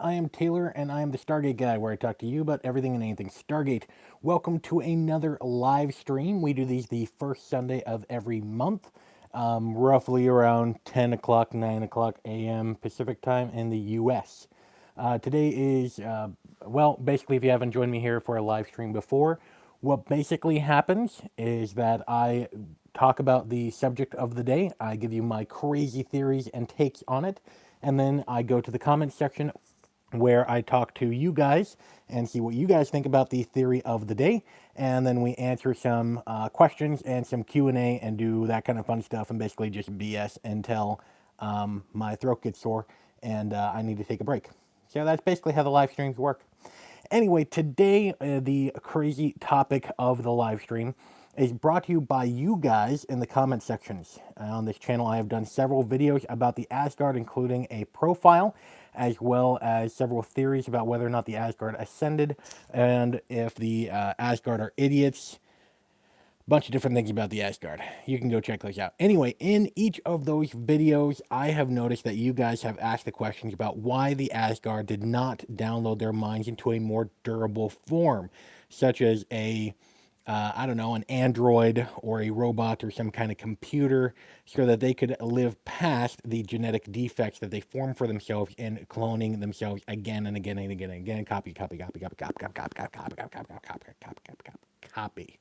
I am Taylor, and I am the Stargate guy, where I talk to you about everything and anything Stargate. Welcome to another live stream. We do these the first Sunday of every month, roughly around 10 o'clock, 9 o'clock a.m. Pacific time in the U.S. Today is, well, basically, if you haven't joined me here for a live stream before, what basically happens is that I talk about the subject of the day. I give you my crazy theories and takes on it, and then I go to the comments section where I talk to you guys and see what you guys think about the theory of the day, and then we answer some questions and some Q&A and do that kind of fun stuff, and basically just BS until my throat gets sore and I need to take a break. So that's basically how the live streams work. Anyway, today, the crazy topic of the live stream is brought to you by you guys in the comment sections. On this channel, I have done several videos about the Asgard, including a profile, as well as several theories about whether or not the Asgard ascended, and if the Asgard are idiots, bunch of different things about the Asgard. You can go check those out. Anyway, in each of those videos, I have noticed that you guys have asked the questions about why the Asgard did not download their minds into a more durable form, such as a, I don't know, an android or a robot or some kind of computer, so that they could live past the genetic defects that they form for themselves in cloning themselves again and again and again and again. Copy, copy, copy, copy, copy, copy, copy, copy, copy, copy, copy, copy, copy, copy, copy.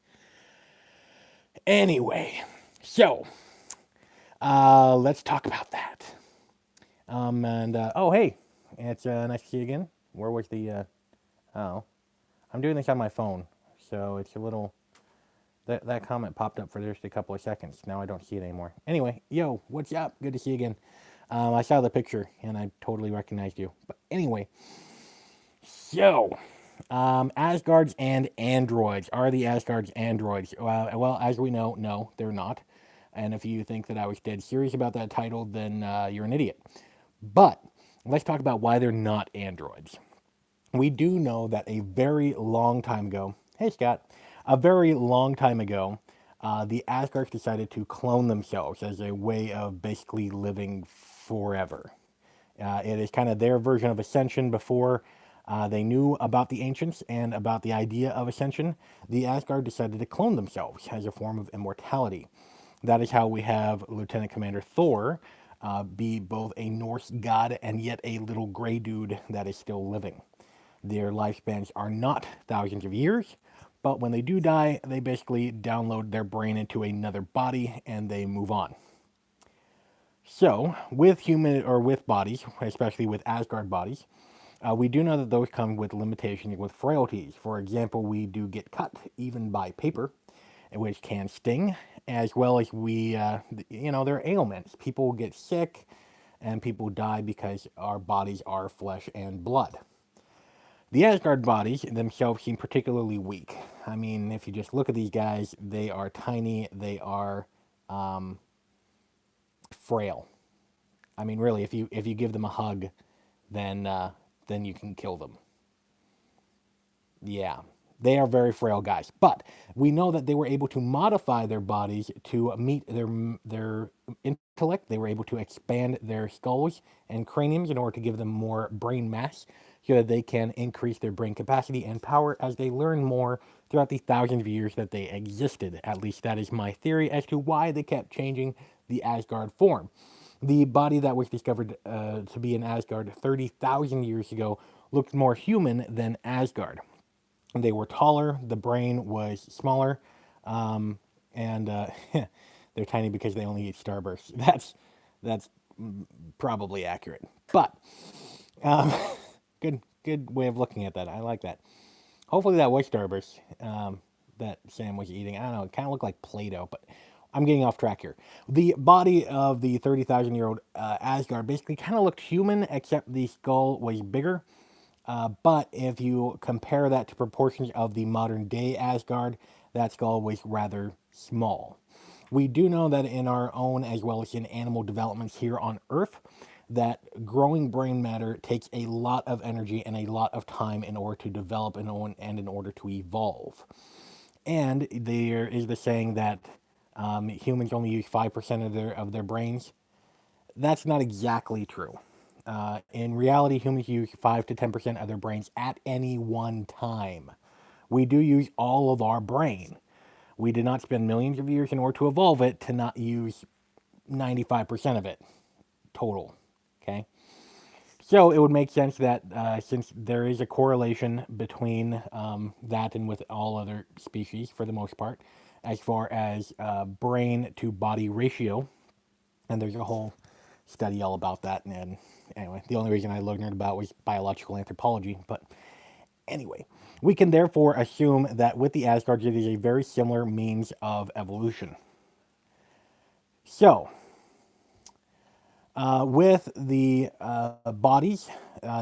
Anyway, so let's talk about that. Oh, hey, it's nice to see you again. Where was the? Oh, I'm doing this on my phone, so it's a little. That comment popped up for just a couple of seconds. Now I don't see it anymore. Anyway, yo, what's up? Good to see you again. I saw the picture and I totally recognized you. But anyway, so Asgards and androids. Are the Asgards androids? Well, as we know, no, they're not. And if you think that I was dead serious about that title, then you're an idiot. But let's talk about why they're not androids. We do know that a very long time ago, hey Scott, a very long time ago, the Asgards decided to clone themselves as a way of basically living forever. It is kind of their version of ascension before they knew about the ancients and about the idea of ascension. The Asgard decided to clone themselves as a form of immortality. That is how we have Lieutenant Commander Thor be both a Norse god and yet a little gray dude that is still living. Their lifespans are not thousands of years, but when they do die, they basically download their brain into another body and they move on. So, with human or with bodies, especially with Asgard bodies, we do know that those come with limitations, with frailties. For example, we do get cut even by paper, which can sting, as well as there are ailments. People get sick and people die because our bodies are flesh and blood. The Asgard bodies themselves seem particularly weak. I mean, if you just look at these guys, they are tiny, they are frail. I mean, really, if you give them a hug, then you can kill them. Yeah, they are very frail guys. But we know that they were able to modify their bodies to meet their intellect. They were able to expand their skulls and craniums in order to give them more brain mass, so that they can increase their brain capacity and power as they learn more throughout the thousands of years that they existed. At least that is my theory as to why they kept changing the Asgard form. The body that was discovered to be in Asgard 30,000 years ago looked more human than Asgard. They were taller, the brain was smaller, and they're tiny because they only eat starbursts. That's probably accurate. But good way of looking at that. I like that. Hopefully that was starburst that Sam was eating. I don't know. It kind of looked like Play-Doh, but I'm getting off track here. The body of the 30,000-year-old Asgard basically kind of looked human, except the skull was bigger. But if you compare that to proportions of the modern day Asgard, that skull was rather small. We do know that in our own, as well as in animal developments here on Earth, that growing brain matter takes a lot of energy and a lot of time in order to develop and in order to evolve. And there is the saying that humans only use 5% of their brains. That's not exactly true. In reality, humans use 5 to 10% of their brains at any one time. We do use all of our brain. We did not spend millions of years in order to evolve it to not use 95% of it total. Okay? So it would make sense that since there is a correlation between that and with all other species for the most part, as far as brain to body ratio, and there's a whole study all about that. And anyway, the only reason I learned about was biological anthropology. But anyway, we can therefore assume that with the Asgard, it is a very similar means of evolution. So, with the bodies,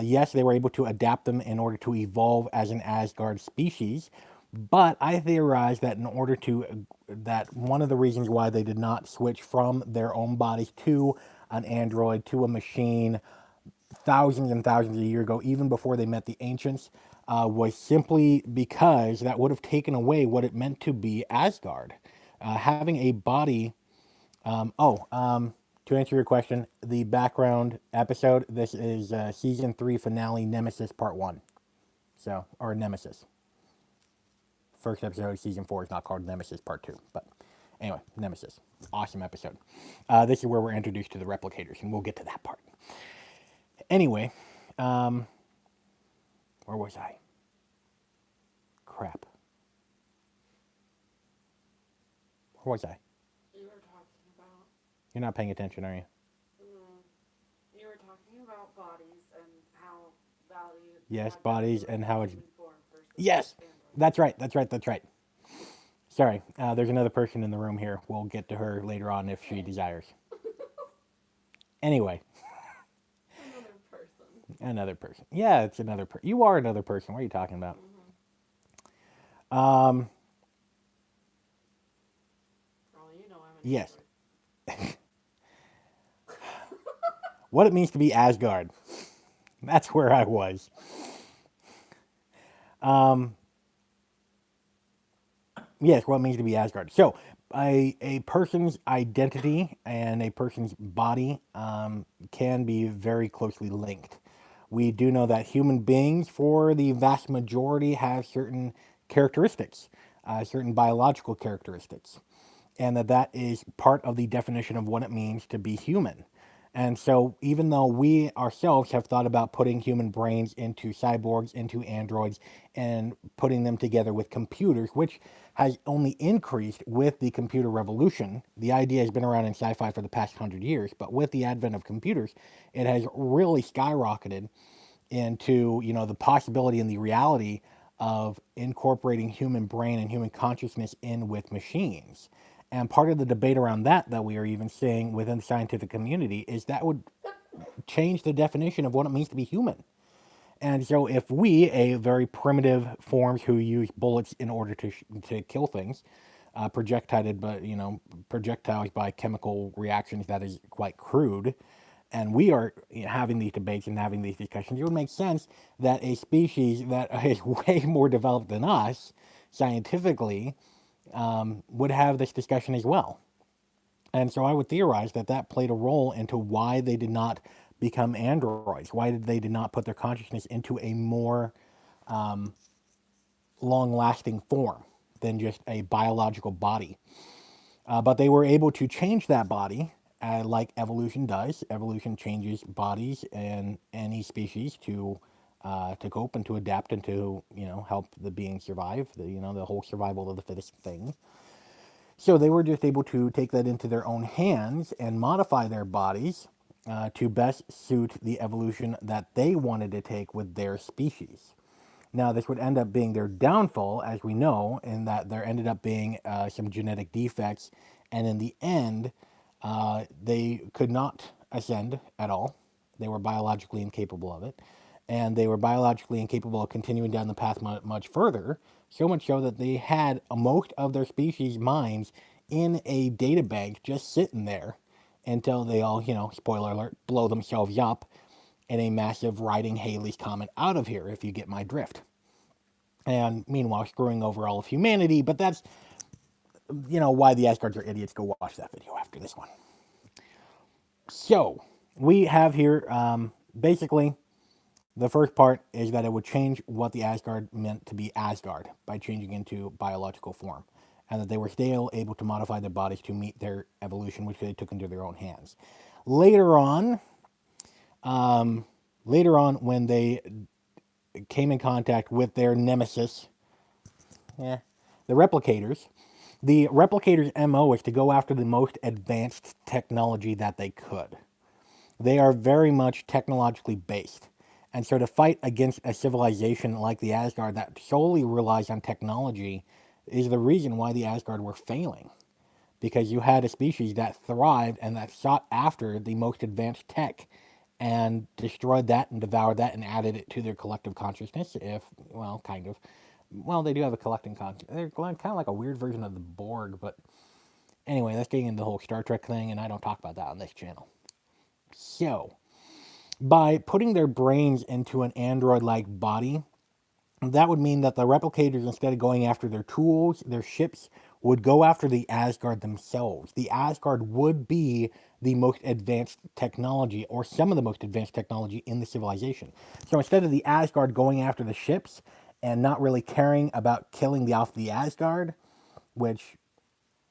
yes, they were able to adapt them in order to evolve as an Asgard species. But I theorize that in order to, that one of the reasons why they did not switch from their own bodies to an android, to a machine, thousands and thousands of years ago, even before they met the ancients, was simply because that would have taken away what it meant to be Asgard. Having a body, to answer your question, the background episode, this is season 3 finale, Nemesis Part 1. So, or Nemesis. First episode of season 4 is not called Nemesis Part 2. But anyway, Nemesis. Awesome episode. This is where we're introduced to the replicators, and we'll get to that part. Anyway, where was I? Crap. Where was I? You were talking about. You're not paying attention, are you? You were talking about bodies and how valued. Yes, bodies and how it's. Human form versus Yes, android. that's right. That's right. That's right. Sorry, there's another person in the room here. We'll get to her later on if she desires. Anyway, Another person. another person. Yeah, it's another person. You are another person. What are you talking about? For all you know, I'm an Yes. android. What it means to be Asgard. That's where I was. Yes, what it means to be Asgard. So, a person's identity and a person's body can be very closely linked. We do know that human beings, for the vast majority, have certain characteristics, certain biological characteristics, and that is part of the definition of what it means to be human. And so, even though we ourselves have thought about putting human brains into cyborgs, into androids, and putting them together with computers, which has only increased with the computer revolution, the idea has been around in sci fi for the past 100 years, but with the advent of computers, it has really skyrocketed into the possibility and the reality of incorporating human brain and human consciousness in with machines. And part of the debate around that we are even seeing within the scientific community is that would change the definition of what it means to be human. And so, if we, a very primitive forms who use bullets in order to kill things, projectiles by chemical reactions that is quite crude, and we are having these debates and having these discussions, it would make sense that a species that is way more developed than us scientifically would have this discussion as well. And so I would theorize that that played a role into why they did not become androids. Why did they did not put their consciousness into a more long-lasting form than just a biological body? But they were able to change that body, like evolution does. Evolution changes bodies in any species to cope and to adapt and to help the being survive. The whole survival of the fittest thing. So they were just able to take that into their own hands and modify their bodies to best suit the evolution that they wanted to take with their species. Now, this would end up being their downfall, as we know, in that there ended up being some genetic defects, and in the end, they could not ascend at all. They were biologically incapable of it, and they were biologically incapable of continuing down the path much further, so much so that they had most of their species minds in a data bank just sitting there until they all, spoiler alert, blow themselves up in a massive riding Halley's Comet out of here, if you get my drift. And meanwhile, screwing over all of humanity, but that's, why the Asgards are idiots. Go watch that video after this one. So, we have here basically, the first part is that it would change what the Asgard meant to be Asgard by changing into biological form, and that they were still able to modify their bodies to meet their evolution, which they took into their own hands. Later on, when they came in contact with their nemesis, yeah, the replicators' MO is to go after the most advanced technology that they could. They are very much technologically based. And so to fight against a civilization like the Asgard that solely relies on technology is the reason why the Asgard were failing. Because you had a species that thrived and that sought after the most advanced tech and destroyed that and devoured that and added it to their collective consciousness. Well, kind of. Well, they do have a collecting consciousness. They're kind of like a weird version of the Borg, but anyway, that's getting into the whole Star Trek thing, and I don't talk about that on this channel. So, by putting their brains into an android like body, that would mean that the replicators, instead of going after their tools, their ships, would go after the Asgard themselves. The Asgard would be the most advanced technology, or some of the most advanced technology in the civilization. So instead of the Asgard going after the ships and not really caring about killing off the Asgard, which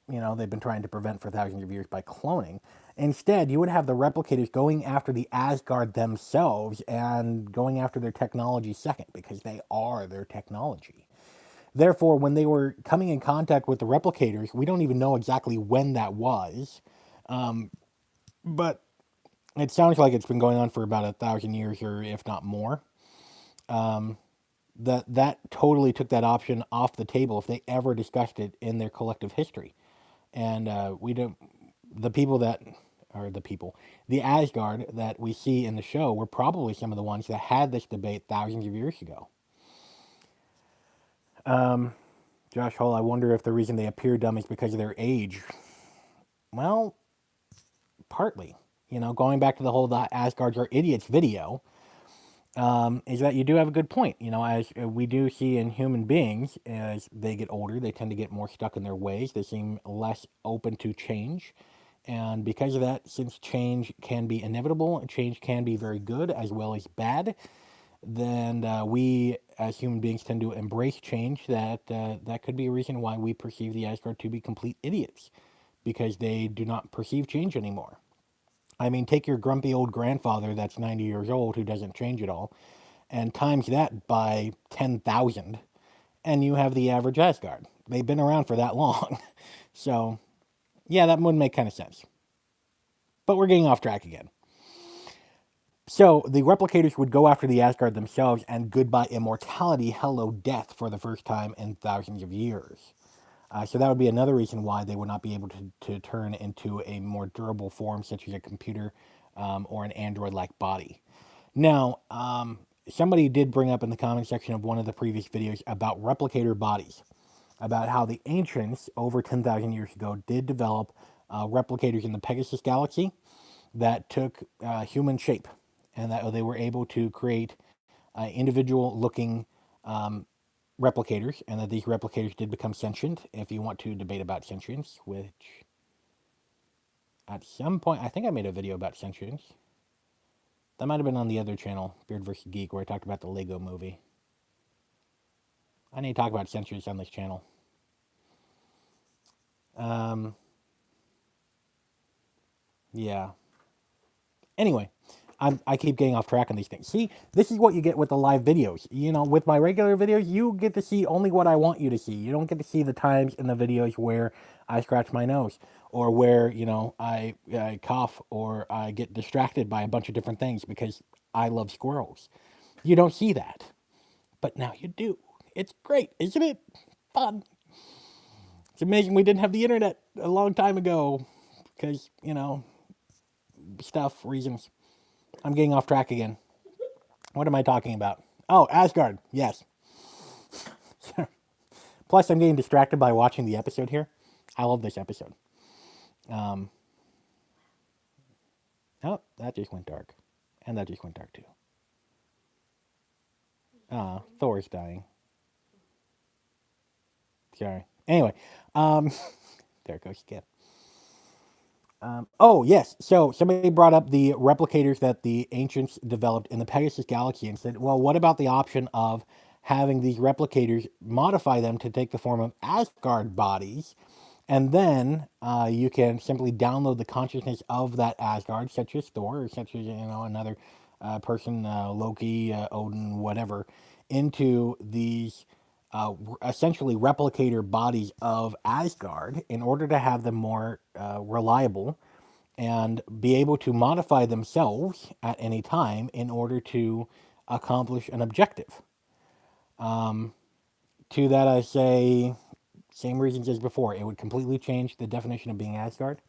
they've been trying to prevent for thousands of years by cloning. Instead, you would have the replicators going after the Asgard themselves and going after their technology second, because they are their technology. Therefore, when they were coming in contact with the replicators, we don't even know exactly when that was, but it sounds like it's been going on for about 1,000 years, or if not more. That totally took that option off the table if they ever discussed it in their collective history. And we don't, the people that are the Asgard that we see in the show were probably some of the ones that had this debate thousands of years ago. Josh Hall, I wonder if the reason they appear dumb is because of their age. Well, partly. Going back to the whole "the Asgards are idiots" video, is that you do have a good point. As we do see in human beings, as they get older, they tend to get more stuck in their ways. They seem less open to change. And because of that, since change can be inevitable, and change can be very good as well as bad, then we as human beings tend to embrace change. That could be a reason why we perceive the Asgard to be complete idiots, because they do not perceive change anymore. I mean, take your grumpy old grandfather that's 90 years old who doesn't change at all, and times that by 10,000, and you have the average Asgard. They've been around for that long. So, yeah, that would make kind of sense. But we're getting off track again. So, the replicators would go after the Asgard themselves, and goodbye immortality, hello death, for the first time in thousands of years. So that would be another reason why they would not be able to turn into a more durable form, such as a computer or an android-like body. Now, somebody did bring up in the comment section of one of the previous videos about replicator bodies, about how the ancients, over 10,000 years ago, did develop replicators in the Pegasus galaxy that took human shape, and that they were able to create individual-looking replicators, and that these replicators did become sentient. If you want to debate about sentience, which at some point, I think I made a video about sentience. That might have been on the other channel, Beard vs. Geek, where I talked about the Lego movie. I need to talk about sentience on this channel. Yeah. Anyway, I keep getting off track on these things. See, this is what you get with the live videos. With my regular videos, you get to see only what I want you to see. You don't get to see the times in the videos where I scratch my nose, or where, I cough, or I get distracted by a bunch of different things because I love squirrels. You don't see that. But now you do. It's great, isn't it? Fun. It's amazing we didn't have the internet a long time ago because, stuff, reasons. I'm getting off track again. What am I talking about? Oh, Asgard. Yes. Plus, I'm getting distracted by watching the episode here. I love this episode. Oh, that just went dark. And that just went dark too. Thor's dying. Sorry. Anyway, there it goes again. Oh, yes. So somebody brought up the replicators that the ancients developed in the Pegasus galaxy and said, well, what about the option of having these replicators modify them to take the form of Asgard bodies? And then you can simply download the consciousness of that Asgard, such as Thor, or such as another person, Loki, Odin, whatever, into these essentially replicator bodies of Asgard in order to have them more reliable and be able to modify themselves at any time in order to accomplish an objective. To that, I say, same reasons as before. It would completely change the definition of being Asgard.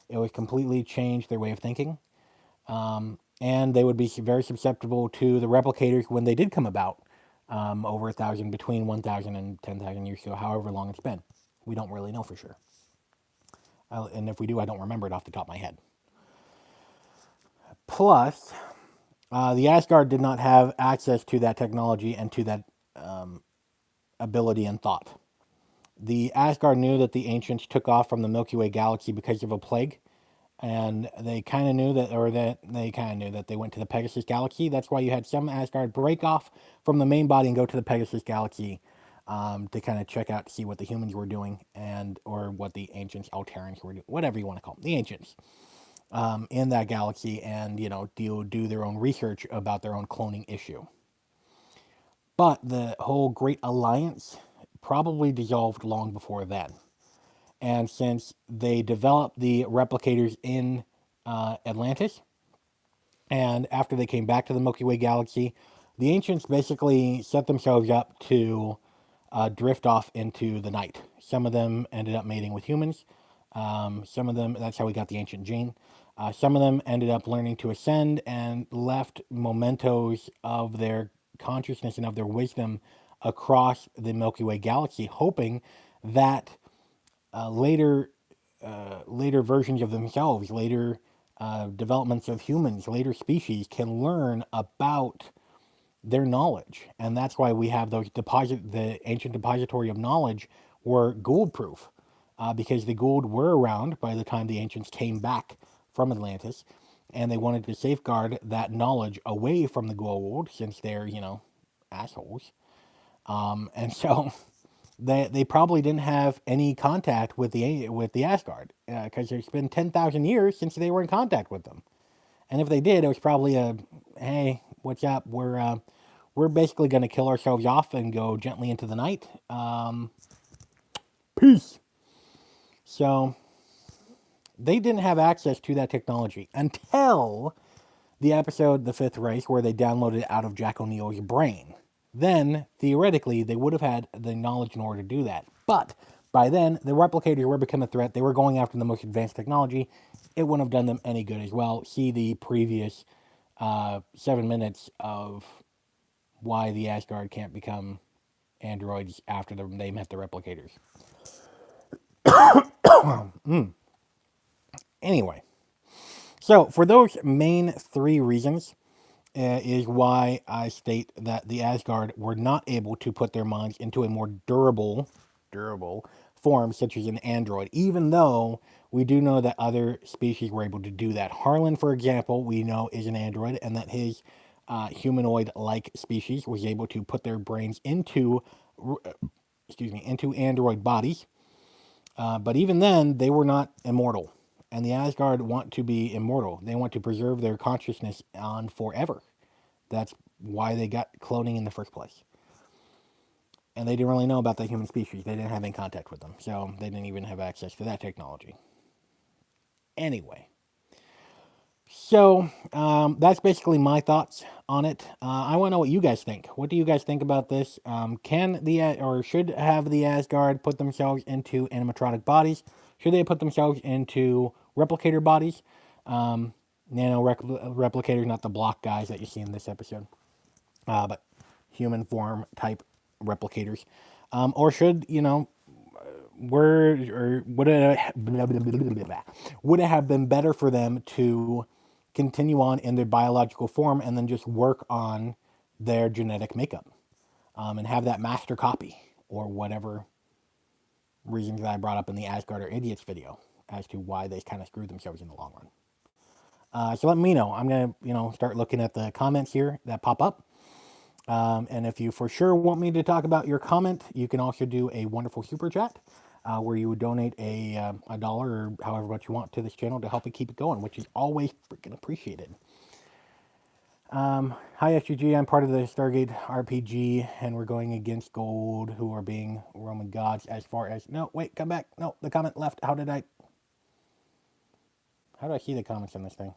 It would completely change their way of thinking. And they would be very susceptible to the replicators when they did come about over 1,000, between 1,000 and 10,000 years ago, however long it's been. We don't really know for sure. And if we do, I don't remember it off the top of my head. Plus, the Asgard did not have access to that technology and to that ability and thought. The Asgard knew that the ancients took off from the Milky Way galaxy because of a plague, and they kind of knew that, or that they kind of knew that they went to the Pegasus galaxy. That's why you had some Asgard break off from the main body and go to the Pegasus galaxy to kind of check out to see what the humans were doing, and or what the ancients, Alterans were doing, whatever you want to call them, the ancients in that galaxy, and do their own research about their own cloning issue. But the whole Great Alliance probably dissolved long before then. And since they developed the replicators in Atlantis, and after they came back to the Milky Way galaxy, the ancients basically set themselves up to drift off into the night. Some of them ended up mating with humans. Some of them, that's how we got the ancient gene. Some of them ended up learning to ascend and left mementos of their consciousness and of their wisdom across the Milky Way galaxy, hoping that later versions of themselves, later developments of humans, later species can learn about their knowledge. And that's why we have the ancient depository of knowledge were Gould proof, because the Gould were around by the time the ancients came back from Atlantis, and they wanted to safeguard that knowledge away from the Goa'uld since they're, assholes. And so they probably didn't have any contact with the Asgard because it's been 10,000 years since they were in contact with them. And if they did, it was probably hey, what's up? We're basically going to kill ourselves off and go gently into the night. Peace. So they didn't have access to that technology until the episode The Fifth Race, where they downloaded it out of Jack O'Neill's brain. Then, theoretically, they would have had the knowledge in order to do that. But by then, the replicators were becoming a threat. They were going after the most advanced technology. It wouldn't have done them any good as well. See the previous 7 minutes of why the Asgard can't become androids after they met the replicators. Anyway, so for those main three reasons, is why I state that the Asgard were not able to put their minds into a more durable form, such as an android, even though we do know that other species were able to do that. Harlan, for example, we know is an android, and that his humanoid-like species was able to put their brains into android bodies. But even then, they were not immortal. And the Asgard want to be immortal. They want to preserve their consciousness on forever. That's why they got cloning in the first place. And they didn't really know about the human species. They didn't have any contact with them. So they didn't even have access to that technology. Anyway. So that's basically my thoughts on it. I want to know what you guys think. What do you guys think about this? Should have the Asgard put themselves into animatronic bodies? Should they put themselves into replicator bodies? Replicators, not the block guys that you see in this episode, but human form type replicators. Or should, would it have been better for them to continue on in their biological form and then just work on their genetic makeup and have that master copy, or whatever reasons that I brought up in the Asgard or Idiots video? as to why they kind of screwed themselves in the long run. So let me know. I'm going to, start looking at the comments here that pop up. And if you for sure want me to talk about your comment, you can also do a wonderful super chat where you would donate a dollar or however much you want to this channel to help it keep it going, which is always freaking appreciated. Hi SGG, I'm part of the Stargate RPG, and we're going against Gold, who are being Roman gods as far as... No, wait, come back. No, the comment left. How do I see the comments on this thing?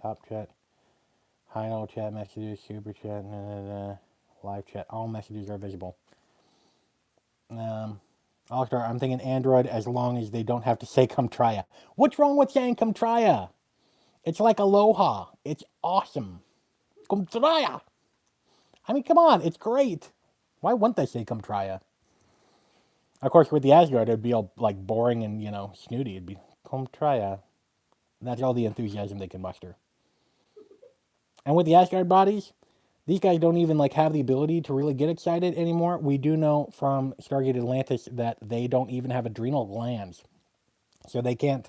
Top chat. Hi, all chat messages, super chat, live chat. All messages are visible. I'll start. I'm thinking Android as long as they don't have to say come try ya. What's wrong with saying come try ya? It's like aloha. It's awesome. Come try ya. I mean, come on. It's great. Why wouldn't they say come try ya? Of course, with the Asgard, it'd be all like boring and, snooty. It'd be come try ya. That's all the enthusiasm they can muster. And with the Asgard bodies, these guys don't even have the ability to really get excited anymore. We do know from Stargate Atlantis that they don't even have adrenal glands. So they can't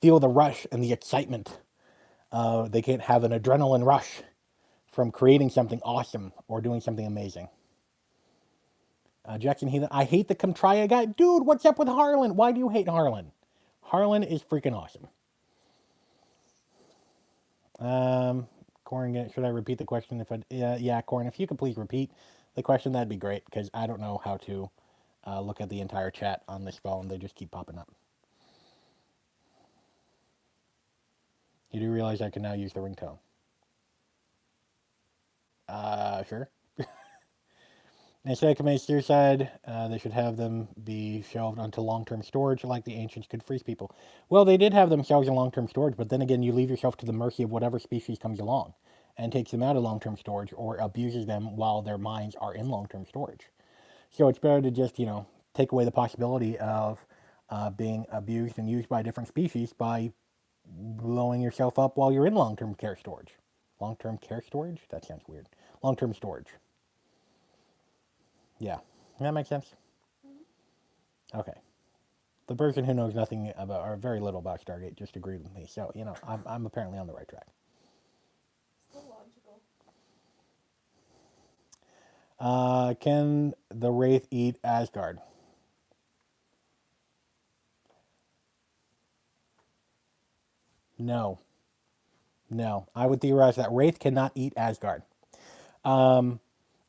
feel the rush and the excitement. They can't have an adrenaline rush from creating something awesome or doing something amazing. Jackson Heathen, I hate the Comtria guy. Dude, what's up with Harlan? Why do you hate Harlan? Harlan is freaking awesome. Corin, should I repeat the question? Yeah, Corin, if you could please repeat the question, that'd be great, because I don't know how to look at the entire chat on this phone. They just keep popping up. You do realize I can now use the ringtone? Sure. Instead of committing suicide, they should have them be shelved onto long-term storage like the ancients could freeze people. Well, they did have them shelved in long-term storage, but then again, you leave yourself to the mercy of whatever species comes along and takes them out of long-term storage or abuses them while their minds are in long-term storage. So it's better to just, take away the possibility of being abused and used by a different species by blowing yourself up while you're in long-term care storage. Long-term care storage? That sounds weird. Long-term storage. Yeah, that makes sense. Okay. The person who knows nothing about, or very little about Stargate, just agreed with me. So, I'm apparently on the right track. Still logical. Can the Wraith eat Asgard? No. I would theorize that Wraith cannot eat Asgard.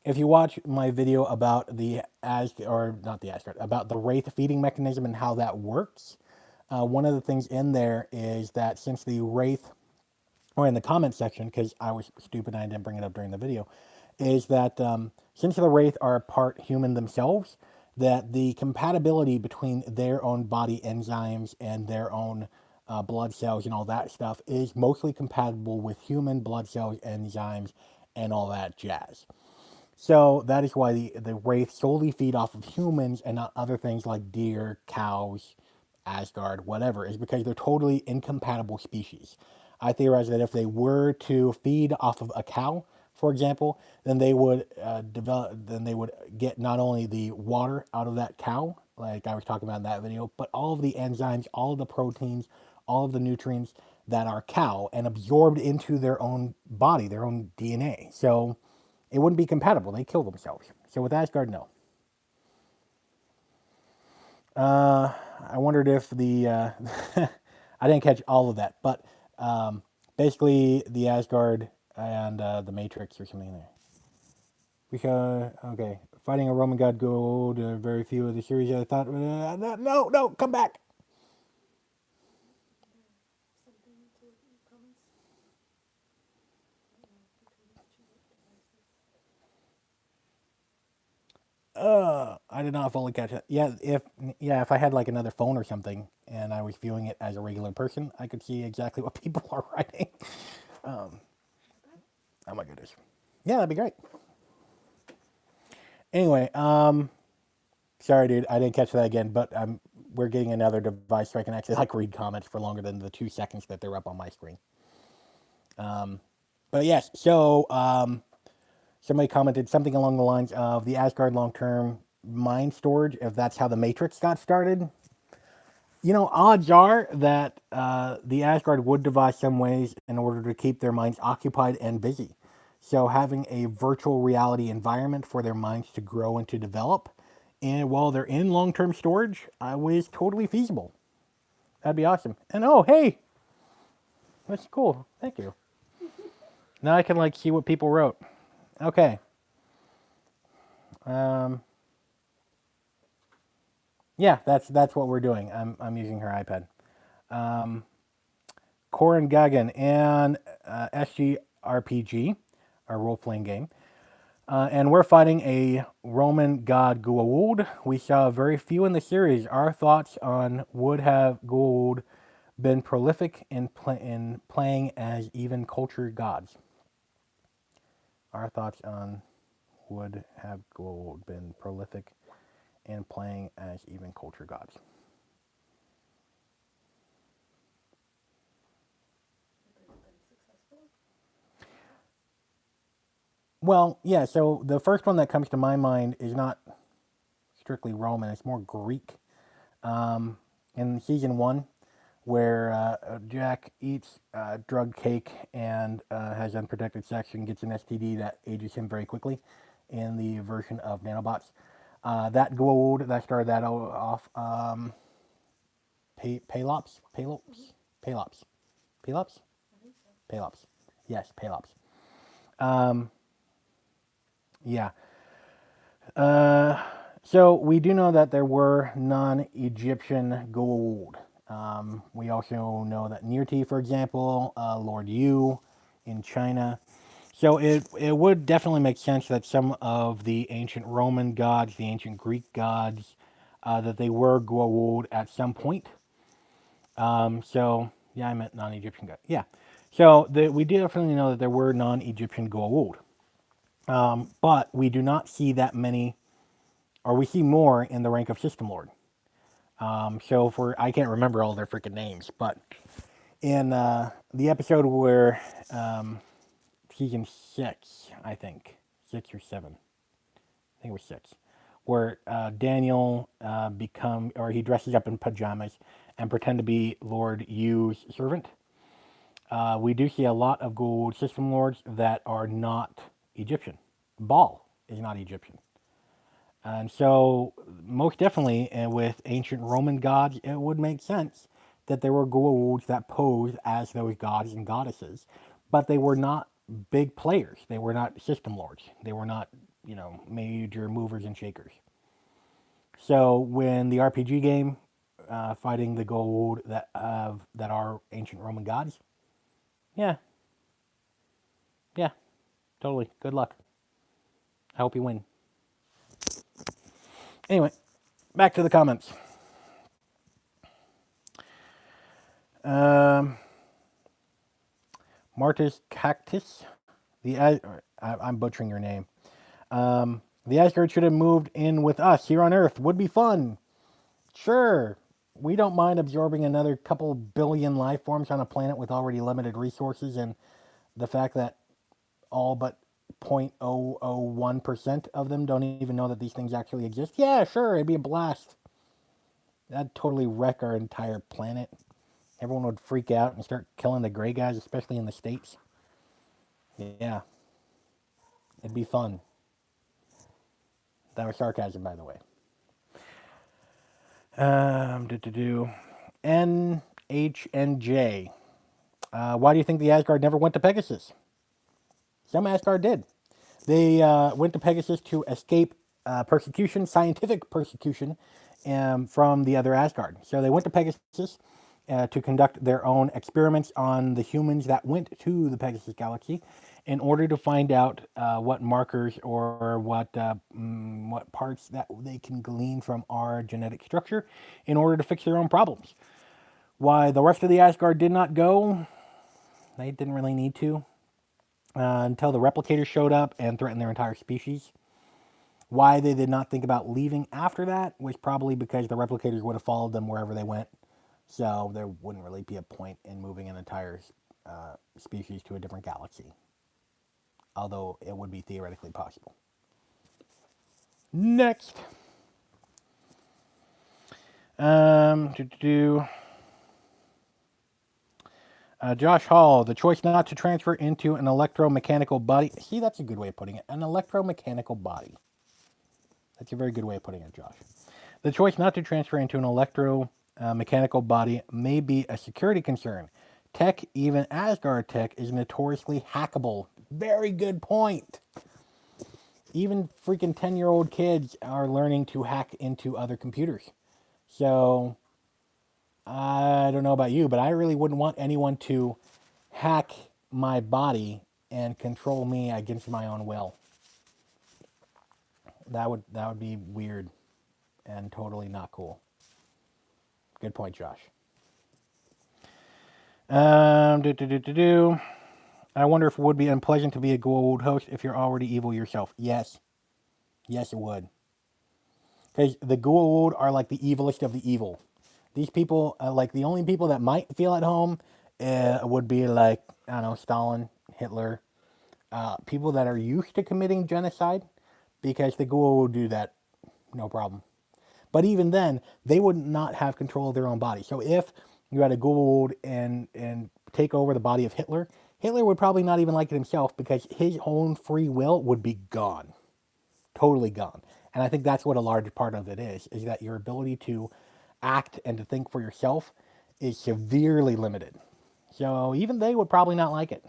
If you watch my video about about the Wraith feeding mechanism and how that works, one of the things in there is that since the Wraith, or in the comment section, because I was stupid and I didn't bring it up during the video, is that since the Wraith are part human themselves, that the compatibility between their own body enzymes and their own blood cells and all that stuff is mostly compatible with human blood cells, enzymes, and all that jazz. So that is why the Wraith solely feed off of humans and not other things like deer, cows, Asgard, whatever, is because they're totally incompatible species. I theorize that if they were to feed off of a cow, for example, then they would get not only the water out of that cow, like I was talking about in that video, but all of the enzymes, all of the proteins, all of the nutrients that are cow and absorbed into their own body, their own DNA. So it wouldn't be compatible. They kill themselves. So with Asgard, no. I wondered if the... I didn't catch all of that, but basically the Asgard and the Matrix or something there. Okay. Fighting a Roman god gold, very few of the series I thought... no, come back! I did not fully catch it. Yeah, if I had like another phone or something and I was viewing it as a regular person, I could see exactly what people are writing. Oh my goodness. Yeah, that'd be great. Anyway, sorry dude, I didn't catch that again, but we're getting another device so I can actually read comments for longer than the 2 seconds that they're up on my screen. But yes, so somebody commented something along the lines of the Asgard long-term mind storage, if that's how the Matrix got started. Odds are that the Asgard would devise some ways in order to keep their minds occupied and busy. So having a virtual reality environment for their minds to grow and to develop, and while they're in long-term storage, was totally feasible. That'd be awesome. And oh, hey, that's cool. Thank you. Now I can see what people wrote. Okay. Um, yeah, that's what we're doing. I'm using her iPad. Corin Gagan and SGRPG, our role playing game. And we're fighting a Roman god Goa'uld. We saw very few in the series. Our thoughts on would have Goa'uld been prolific in playing as even cultured gods? Our thoughts on would have Goa'uld been prolific in playing as even cultured gods? Well, yeah, so the first one that comes to my mind is not strictly Roman, it's more Greek. In season one, where Jack eats drug cake and has unprotected sex and gets an STD that ages him very quickly in the version of nanobots. That Goa'uld that started that off. Pelops? Pelops? Pelops? Pelops? Pelops. Yes, Pelops. Yeah. So we do know that there were non-Egyptian Goa'uld. We also know that Nirti, for example, Lord Yu in China. So it would definitely make sense that some of the ancient Roman gods, the ancient Greek gods, that they were Goa'uld at some point. So yeah, I meant non-Egyptian god. Yeah. So we definitely know that there were non-Egyptian Goa'uld. But we do not see that many, or we see more in the rank of System Lord. So for I can't remember all their freaking names, but in the episode where season 6, I think 6 or 7, I think it was 6, where Daniel he dresses up in pajamas and pretend to be Lord Yu's servant. We do see a lot of gold system lords that are not Egyptian. Baal is not Egyptian. And so, most definitely, with ancient Roman gods, it would make sense that there were Goa'ulds that posed as those gods and goddesses, but they were not big players. They were not system lords. They were not, major movers and shakers. So when the RPG game fighting the Goa'uld that are ancient Roman gods, yeah, yeah, totally. Good luck. I hope you win. Anyway, back to the comments. Um, Martis Cactus, I'm butchering your name. The Asgard should have moved in with us here on Earth. Would be fun. Sure, we don't mind absorbing another couple billion life forms on a planet with already limited resources, and the fact that all but 0.001% of them don't even know that these things actually exist. Yeah, sure, it'd be a blast. That'd totally wreck our entire planet. Everyone would freak out and start killing the gray guys, especially in the States. Yeah, it'd be fun. That was sarcasm, by the way. NHNJ. Why do you think the Asgard never went to Pegasus? Some Asgard did. They went to Pegasus to escape persecution, scientific persecution, from the other Asgard. So they went to Pegasus to conduct their own experiments on the humans that went to the Pegasus galaxy in order to find out what markers or what parts that they can glean from our genetic structure in order to fix their own problems. Why the rest of the Asgard did not go, they didn't really need to until the replicators showed up and threatened their entire species. Why they did not think about leaving after that was probably because the replicators would have followed them wherever they went. So there wouldn't really be a point in moving an entire species to a different galaxy. Although it would be theoretically possible. Next. Do, do, do. Josh Hall, the choice not to transfer into an electromechanical body. See, that's a good way of putting it. An electromechanical body. That's a very good way of putting it, Josh. The choice not to transfer into an electromechanical body may be a security concern. Tech, even Asgard tech, is notoriously hackable. Very good point. Even freaking 10-year-old kids are learning to hack into other computers. So, I don't know about you, but I really wouldn't want anyone to hack my body and control me against my own will. That would be weird and totally not cool. Good point, Josh. Do. I wonder if it would be unpleasant to be a gold host if you're already evil yourself. Yes. Yes, it would. Because the gold are like the evilest of the evil. These people, like the only people that might feel at home would be like, I don't know, Stalin, Hitler, people that are used to committing genocide, because the Ghoul will do that, no problem. But even then, they would not have control of their own body. So if you had a Ghoul and take over the body of Hitler, Hitler would probably not even like it himself, because his own free will would be gone, totally gone. And I think that's what a large part of it is that your ability to act and to think for yourself is severely limited. So even they would probably not like it,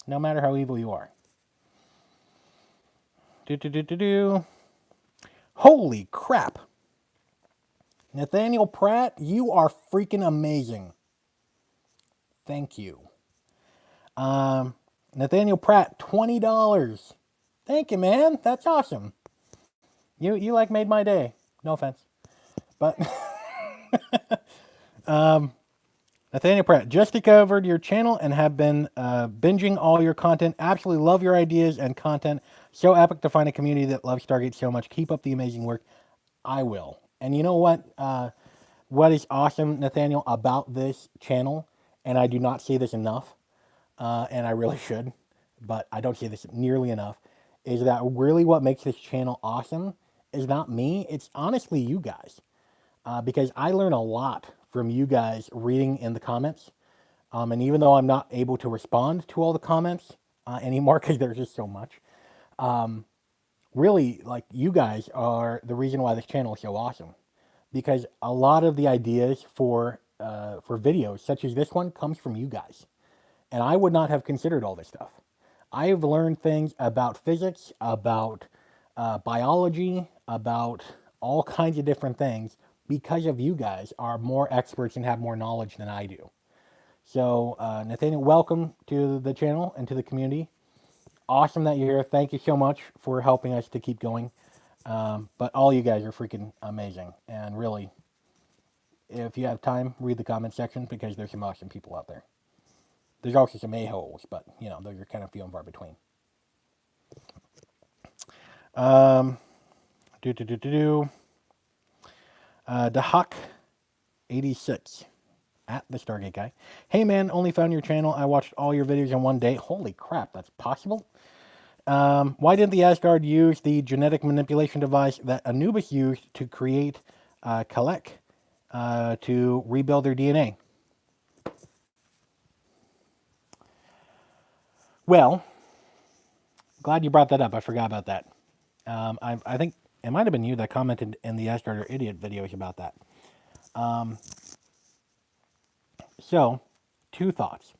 no matter how evil you are. Do. Holy crap. Nathaniel Pratt, you are freaking amazing. Thank you. Nathaniel Pratt, $20. Thank you, man. That's awesome. You like made my day. No offense. But Nathaniel Pratt, just discovered your channel and have been binging all your content. Absolutely love your ideas and content. So epic to find a community that loves Stargate so much. Keep up the amazing work. I will. And you know what? What is awesome, Nathaniel, about this channel, and I do not see this enough, and I really should, but I don't see this nearly enough, is that really what makes this channel awesome is not me. It's honestly you guys. Because I learn a lot from you guys reading in the comments. And even though I'm not able to respond to all the comments anymore, because there's just so much, really, like, you guys are the reason why this channel is so awesome. Because a lot of the ideas for videos such as this one comes from you guys. And I would not have considered all this stuff. I have learned things about physics, about biology, about all kinds of different things because of you guys are more experts and have more knowledge than I do. So, Nathaniel, welcome to the channel and to the community. Awesome that you're here. Thank you so much for helping us to keep going. But all you guys are freaking amazing. And really, if you have time, read the comment section, because there's some awesome people out there. There's also some a-holes, but, those are kind of few and far between. Dahak 86 at the Stargate guy. Hey man, only found your channel. I watched all your videos in one day. Holy crap, that's possible. Why didn't the Asgard use the genetic manipulation device that Anubis used to create Kalek to rebuild their DNA? Well, glad you brought that up. I forgot about that. I think it might have been you that commented in the Asgard or Idiot videos about that. So, two thoughts.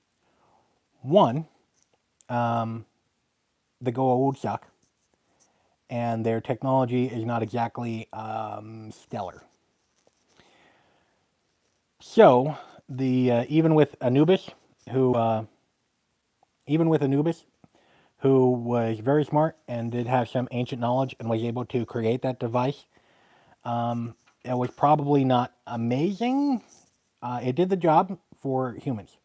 One, the Goa would suck, and their technology is not exactly stellar. So, the even with Anubis, who was very smart and did have some ancient knowledge and was able to create that device, it was probably not amazing. It did the job for humans.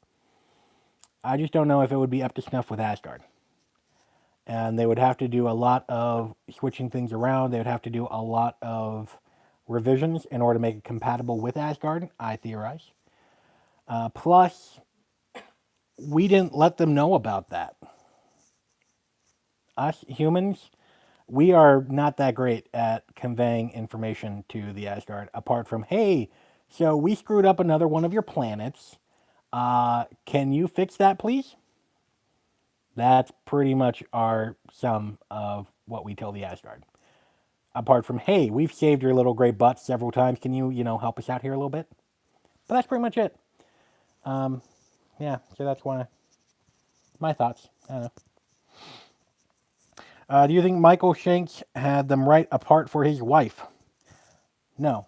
I just don't know if it would be up to snuff with Asgard. And they would have to do a lot of switching things around. They would have to do a lot of revisions in order to make it compatible with Asgard, I theorize. Plus, we didn't let them know about that. Us humans, we are not that great at conveying information to the Asgard, apart from, hey, So we screwed up another one of your planets. Can you fix that, please? That's pretty much our sum of what we tell the Asgard. Apart from, hey, we've saved your little gray butts several times. Can you, help us out here a little bit? But that's pretty much it. Yeah, so that's one of my thoughts. I don't know. Do you think Michael Shanks had them right apart for his wife? No.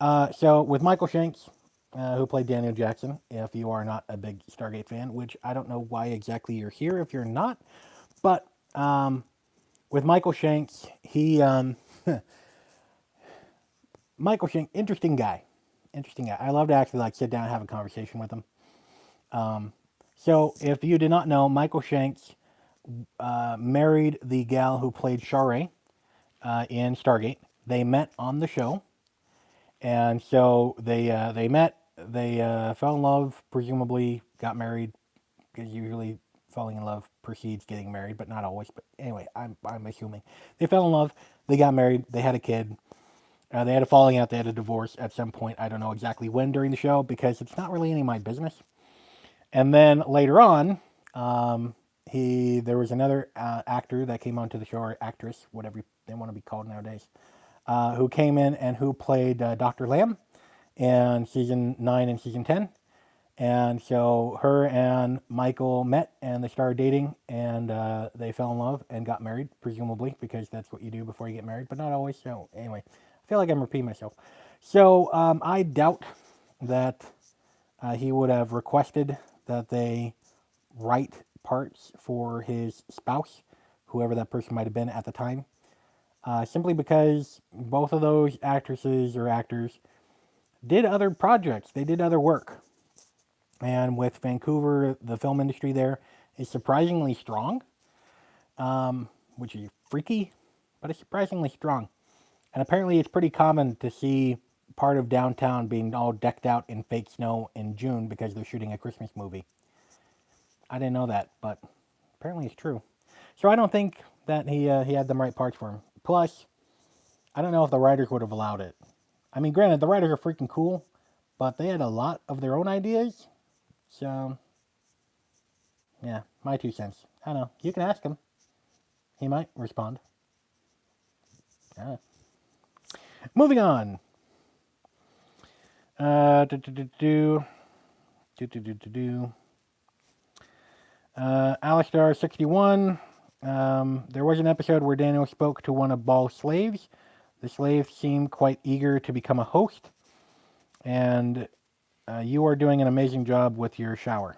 So with Michael Shanks, who played Daniel Jackson, if you are not a big Stargate fan, which I don't know why exactly you're here if you're not, but with Michael Shanks, he Michael Shanks, interesting guy. I love to actually sit down and have a conversation with him. So if you did not know, Michael Shanks married the gal who played Shara in Stargate. They met on the show, and so they met. They fell in love, presumably got married, because usually falling in love precedes getting married, but not always. But anyway, I'm assuming they fell in love. They got married. They had a kid. They had a falling out. They had a divorce at some point. I don't know exactly when during the show because it's not really any of my business. And then later on, there was another actor that came onto the show, or actress, whatever they want to be called nowadays, who came in and who played Dr. Lamb in season 9 and season 10. And so her and Michael met and they started dating and they fell in love and got married, presumably, because that's what you do before you get married, but not always. So anyway, I feel like I'm repeating myself. So I doubt that he would have requested that they write parts for his spouse, whoever that person might have been at the time, simply because both of those actresses or actors did other projects. They did other work. And with Vancouver, the film industry there is surprisingly strong, which is freaky, but it's surprisingly strong. And apparently it's pretty common to see part of downtown being all decked out in fake snow in June because they're shooting a Christmas movie. I didn't know that, but apparently it's true. So I don't think that he had them write parts for him. Plus, I don't know if the writers would have allowed it. I mean, granted, the writers are freaking cool, but they had a lot of their own ideas. So, yeah, my 2 cents. I don't know. You can ask him. He might respond. Moving on. Alistar61. There was an episode where Daniel spoke to one of Ball's slaves. The slave seemed quite eager to become a host. And you are doing an amazing job with your shower.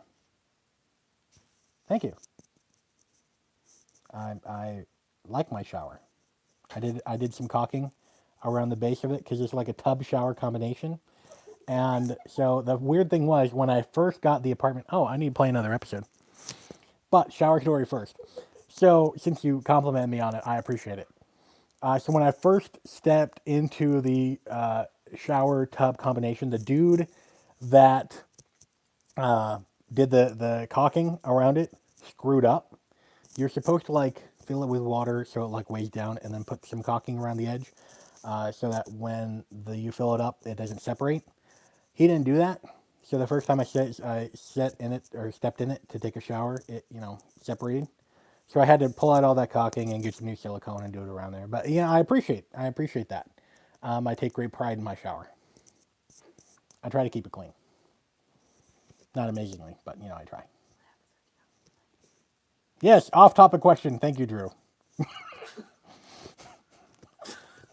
Thank you. I like my shower. I did some caulking around the base of it because it's like a tub shower combination. And so the weird thing was when I first got the apartment. Oh, I need to play another episode. But shower story first. So since you complimented me on it, I appreciate it. So when I first stepped into the shower tub combination, the dude that did the caulking around it screwed up. You're supposed to fill it with water so it weighs down and then put some caulking around the edge so that when you fill it up, it doesn't separate. He didn't do that. So the first time I stepped in it to take a shower, it separated. So I had to pull out all that caulking and get some new silicone and do it around there. But yeah, I appreciate that. I take great pride in my shower. I try to keep it clean. Not amazingly, but I try. Yes, off-topic question. Thank you, Drew.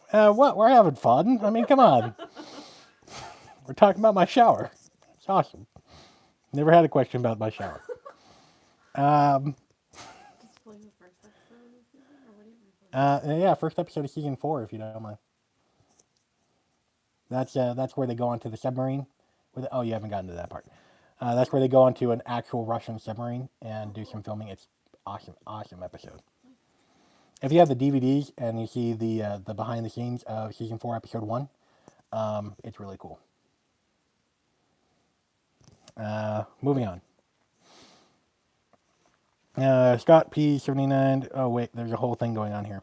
What? We're having fun. I mean, come on. We're talking about my shower. It's awesome. Never had a question about my shower. Just playing the first episode of the season, or what do you mean? Yeah, first episode of season 4, if you don't mind. That's where they go onto the submarine. Oh, you haven't gotten to that part. That's where they go onto an actual Russian submarine and do some filming. It's awesome episode. If you have the DVDs and you see the behind the scenes of season 4, episode 1, it's really cool. Moving on. Scott P79. Oh wait, there's a whole thing going on here.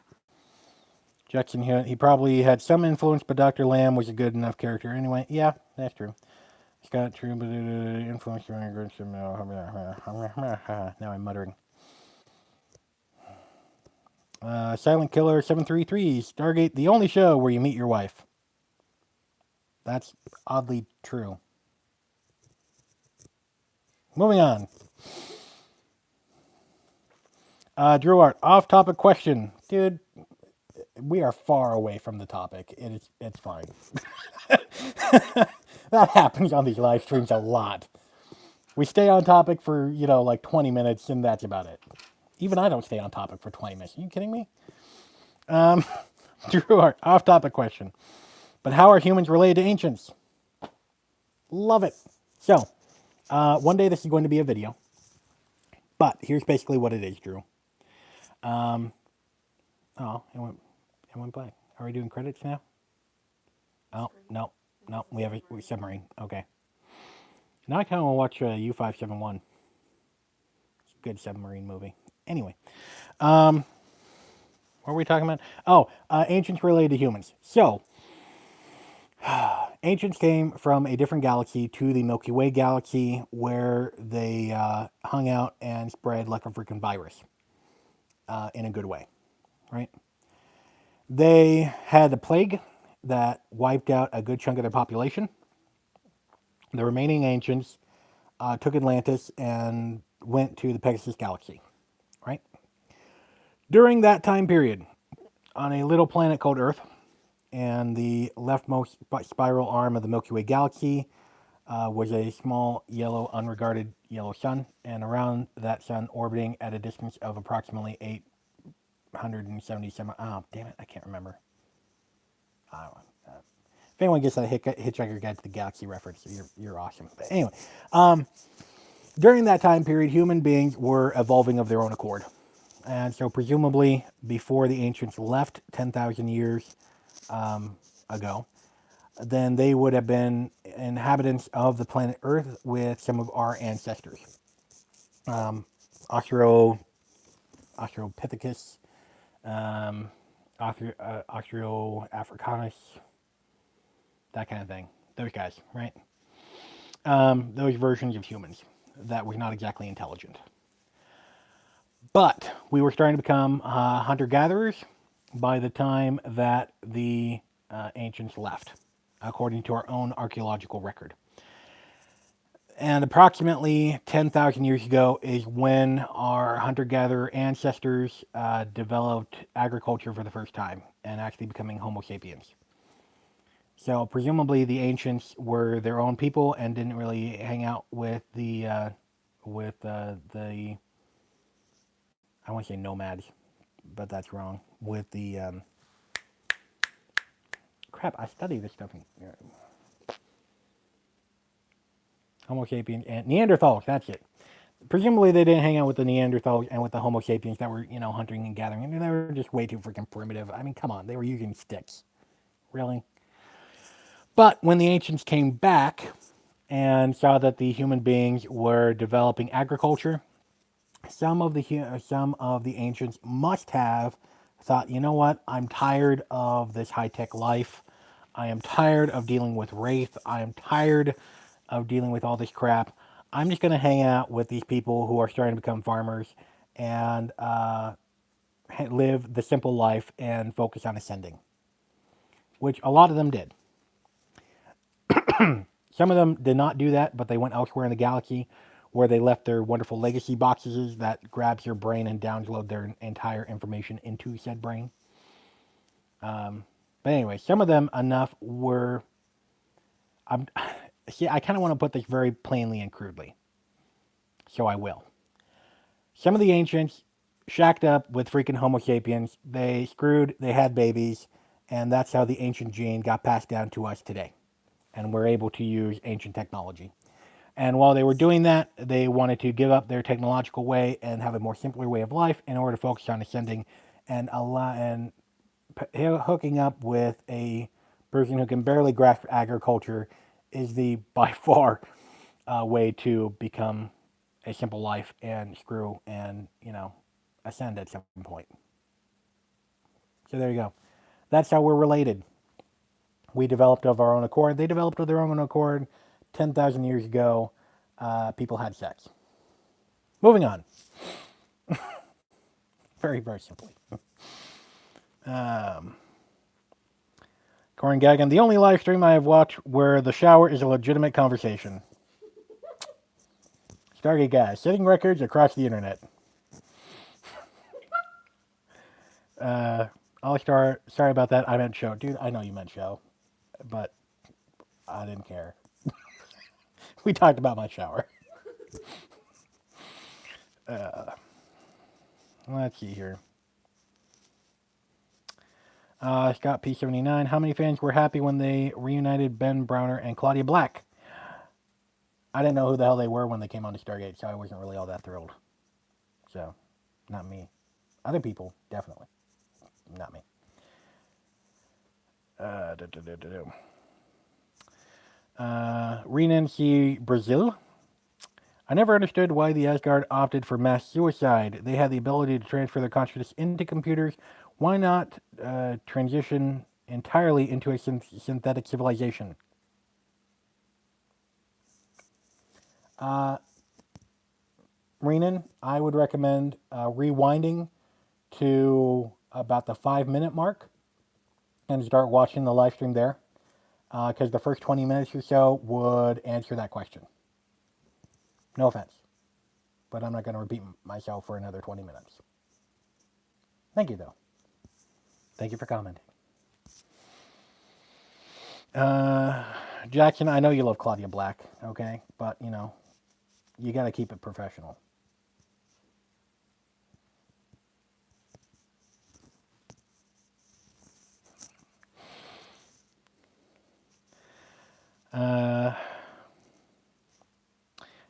Jackson, he probably had some influence, but Dr. Lamb was a good enough character anyway. Yeah, that's true. Scott True, but influence. Now I'm muttering. Silent Killer 733, Stargate, the only show where you meet your wife. That's oddly true. Moving on. Drew Art, off-topic question, dude. We are far away from the topic. It's fine. That happens on these live streams a lot. We stay on topic for like 20 minutes, and that's about it. Even I don't stay on topic for 20 minutes. Are you kidding me? Drew Art, off-topic question. But how are humans related to ancients? Love it. So, one day this is going to be a video. But here's basically what it is, Drew. Oh, it went blank. Are we doing credits now? Oh, no. We have a submarine. Okay. Now I kind of want to watch U-571. It's a good submarine movie. Anyway. What were we talking about? Oh, ancients related to humans. So, ancients came from a different galaxy to the Milky Way galaxy where they hung out and spread like a freaking virus in a good way, right? They had a plague that wiped out a good chunk of their population. The remaining ancients took Atlantis and went to the Pegasus galaxy, right? During that time period, on a little planet called Earth, and the leftmost spiral arm of the Milky Way galaxy was a small yellow unregarded yellow sun, and around that sun orbiting at a distance of approximately 877. Oh, damn it, I can't remember. I don't know. If anyone gets that Hitchhiker Guide to the Galaxy reference, you're awesome. But anyway, during that time period, human beings were evolving of their own accord. And so presumably before the ancients left 10,000 years ago, then they would have been inhabitants of the planet Earth with some of our ancestors. Australopithecus, Australoafricanus, that kind of thing. Those guys, right? Those versions of humans that were not exactly intelligent. But we were starting to become hunter-gatherers by the time that the ancients left, according to our own archaeological record. And approximately 10,000 years ago is when our hunter-gatherer ancestors developed agriculture for the first time and actually becoming Homo sapiens. So presumably the ancients were their own people and didn't really hang out with the I want to say nomads, but that's wrong. With the crap, I study this stuff. Homo sapiens and Neanderthals. That's it. Presumably they didn't hang out with the Neanderthals and with the Homo sapiens that were hunting and gathering. I mean, they were just way too freaking primitive. I mean, come on, they were using sticks. Really? But when the ancients came back and saw that the human beings were developing agriculture, some of the ancients must have thought, you know what? I'm tired of this high-tech life. I am tired of dealing with wraith. I am tired of dealing with all this crap. I'm just going to hang out with these people who are starting to become farmers and live the simple life and focus on ascending, which a lot of them did. Some of them did not do that, but they went elsewhere in the galaxy where they left their wonderful legacy boxes that grabs your brain and download their entire information into said brain. But anyway, some of them enough were... I kind of want to put this very plainly and crudely. So I will. Some of the ancients shacked up with freaking Homo sapiens. They screwed, they had babies, and that's how the ancient gene got passed down to us today. And we're able to use ancient technology. And while they were doing that, they wanted to give up their technological way and have a more simpler way of life in order to focus on ascending and hooking up with a person who can barely grasp agriculture is the by far way to become a simple life and screw and ascend at some point. So there you go. That's how we're related. We developed of our own accord. They developed of their own accord 10,000 years ago. People had sex. Moving on. Very, very simply. Corin Gagnon, the only live stream I have watched where the shower is a legitimate conversation. Stargate guys, setting records across the internet. All-Star, sorry about that. I meant show. Dude, I know you meant show. But I didn't care. We talked about my shower. Let's see here. Scott P79, how many fans were happy when they reunited Ben Browner and Claudia Black? I didn't know who the hell they were when they came on to Stargate, so I wasn't really all that thrilled. So, not me. Other people, definitely. Not me. Renancy Brazil. I never understood why the Asgard opted for mass suicide. They had the ability to transfer their consciousness into computers. Why not transition entirely into a synthetic civilization? Renan, I would recommend rewinding to about the 5-minute mark and start watching the live stream there, because the first 20 minutes or so would answer that question. No offense, but I'm not going to repeat myself for another 20 minutes. Thank you, though. Thank you for commenting. Jackson, I know you love Claudia Black, okay? But, you know, you got to keep it professional.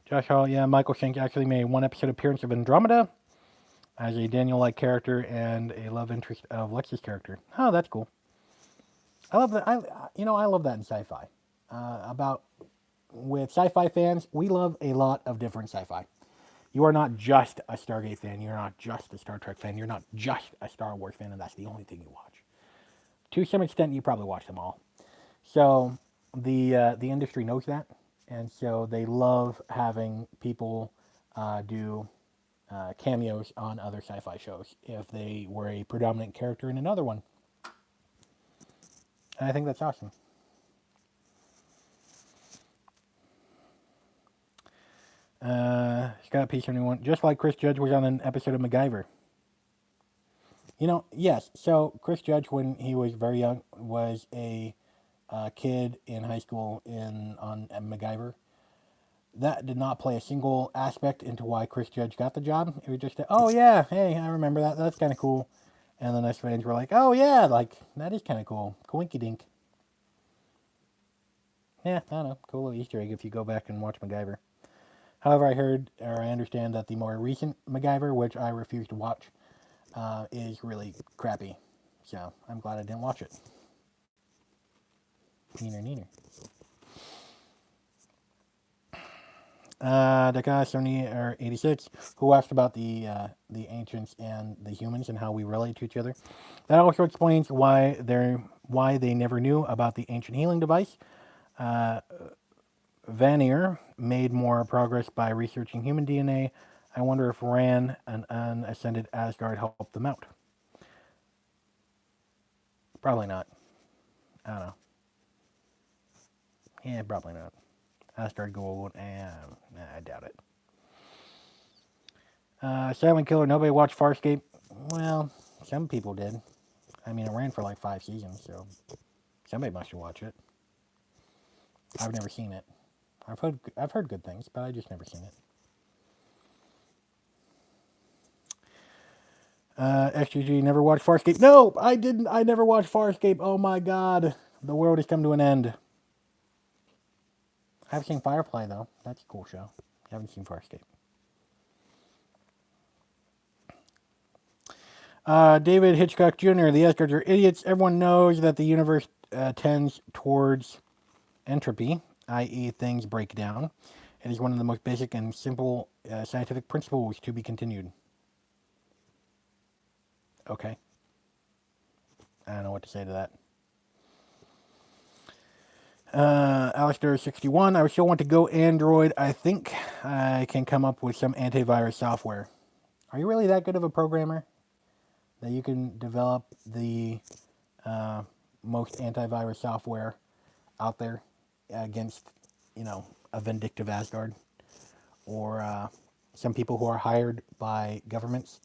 Josh Hall, yeah, Michael Shank actually made one episode appearance of Andromeda as a Daniel-like character and a love interest of Lex's character. Oh, that's cool. I love that. I love that in sci-fi. With sci-fi fans, we love a lot of different sci-fi. You are not just a Stargate fan. You're not just a Star Trek fan. You're not just a Star Wars fan, and that's the only thing you watch. To some extent, you probably watch them all. So the industry knows that, and so they love having people do cameos on other sci-fi shows if they were a predominant character in another one. And I think that's awesome. Scott P71, just like Chris Judge was on an episode of MacGyver. You know, yes. So Chris Judge, when he was very young, was a kid in high school on MacGyver. That did not play a single aspect into why Chris Judge got the job. It was just, oh yeah, hey, I remember that. That's kind of cool. And then us fans were like, oh yeah, like that is kind of cool. Coinky dink. Yeah, I don't know. Cool little Easter egg if you go back and watch MacGyver. However, I understand that the more recent MacGyver, which I refuse to watch, is really crappy. So I'm glad I didn't watch it. Neener. The guy 70 or 86 who asked about the ancients and the humans and how we relate to each other. That also explains why they never knew about the ancient healing device. Vanir made more progress by researching human DNA. I wonder if Ran, an unascended Asgard, helped them out. Probably not. I don't know. Yeah, probably not. Asgard Gold, I doubt it. Silent Killer, nobody watched Farscape? Well, some people did. I mean, it ran for like 5 seasons, so somebody must have watched it. I've never seen it. I've heard good things, but I just never seen it. SGG, never watched Farscape. No, I didn't. I never watched Farscape. Oh my god. The world has come to an end. I've seen Firefly, though. That's a cool show. I haven't seen Farscape. David Hitchcock Jr., the Asgards are idiots. Everyone knows that the universe tends towards entropy, i.e. things break down. It is one of the most basic and simple scientific principles to be continued. Okay. I don't know what to say to that. Alistair61, I still want to go Android. I think I can come up with some antivirus software. Are you really that good of a programmer that you can develop the most antivirus software out there against, a vindictive Asgard? Or some people who are hired by governments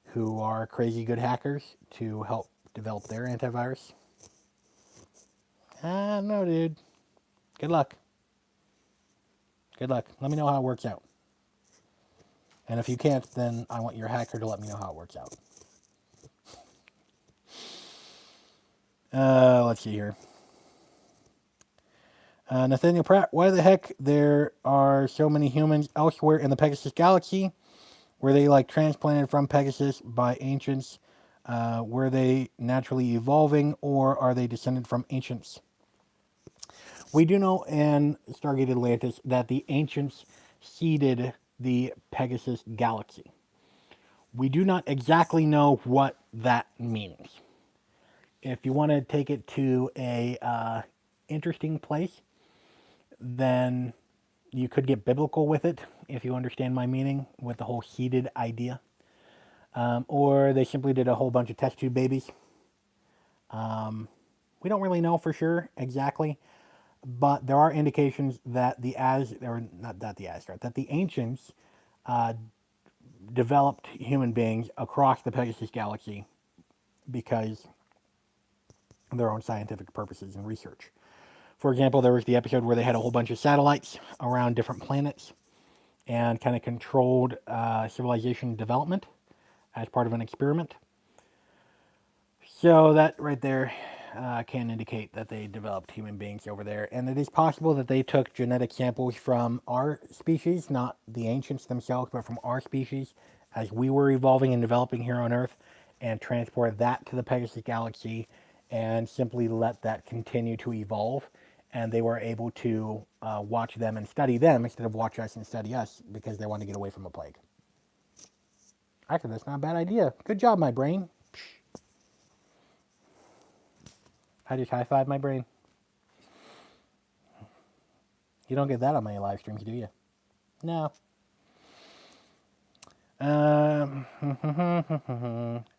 who are crazy good hackers to help develop their antivirus? I don't know, dude. Good luck. Good luck. Let me know how it works out. And if you can't, then I want your hacker to let me know how it works out. Let's see here. Nathaniel Pratt, why the heck there are so many humans elsewhere in the Pegasus galaxy? Were they like transplanted from Pegasus by ancients? Were they naturally evolving, or are they descended from ancients? We do know in Stargate Atlantis that the ancients seeded the Pegasus galaxy. We do not exactly know what that means. If you want to take it to a interesting place, then you could get biblical with it, if you understand my meaning, with the whole seeded idea. Or they simply did a whole bunch of test tube babies. We don't really know for sure exactly, but there are indications that the ancients developed human beings across the Pegasus galaxy because of their own scientific purposes and research. For example, there was the episode where they had a whole bunch of satellites around different planets and kind of controlled civilization development as part of an experiment. So that right there can indicate that they developed human beings over there. And it is possible that they took genetic samples from our species, not the ancients themselves, but from our species as we were evolving and developing here on Earth, and transport that to the Pegasus galaxy and simply let that continue to evolve. And they were able to watch them and study them instead of watch us and study us because they want to get away from a plague. Actually, that's not a bad idea. Good job, my brain. I just high-five my brain. You don't get that on my live streams, do you? No.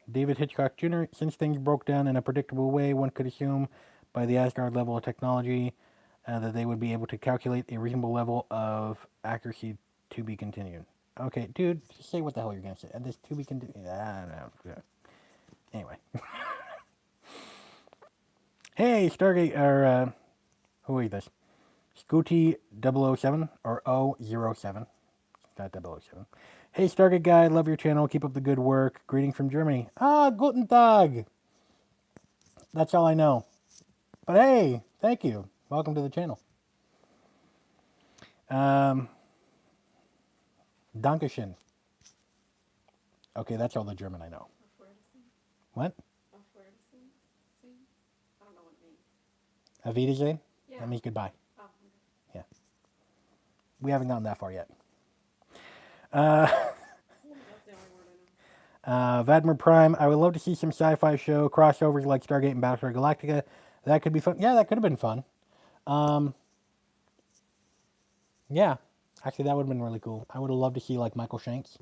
David Hitchcock Jr., since things broke down in a predictable way, one could assume by the Asgard level of technology that they would be able to calculate a reasonable level of accuracy to be continued. Okay, dude, just say what the hell you're going to say. This to be continued. I don't know. Anyway. Hey, Stargate, or, who is this? Scooty 007, or 007. Not 007. Hey, Stargate guy, love your channel. Keep up the good work. Greeting from Germany. Ah, guten Tag. That's all I know. But hey, thank you. Welcome to the channel. Dankeschön. Okay, that's all the German I know. What? I don't know what it means. Auf Wiedersehen? Yeah. That means goodbye. Oh, okay. Yeah. We haven't gotten that far yet. That's the only word I know. Vadmer Prime, I would love to see some sci-fi show crossovers like Stargate and Battlestar Galactica. That could be fun. Yeah, that could have been fun. Yeah, actually, that would have been really cool. I would have loved to see like Michael Shanks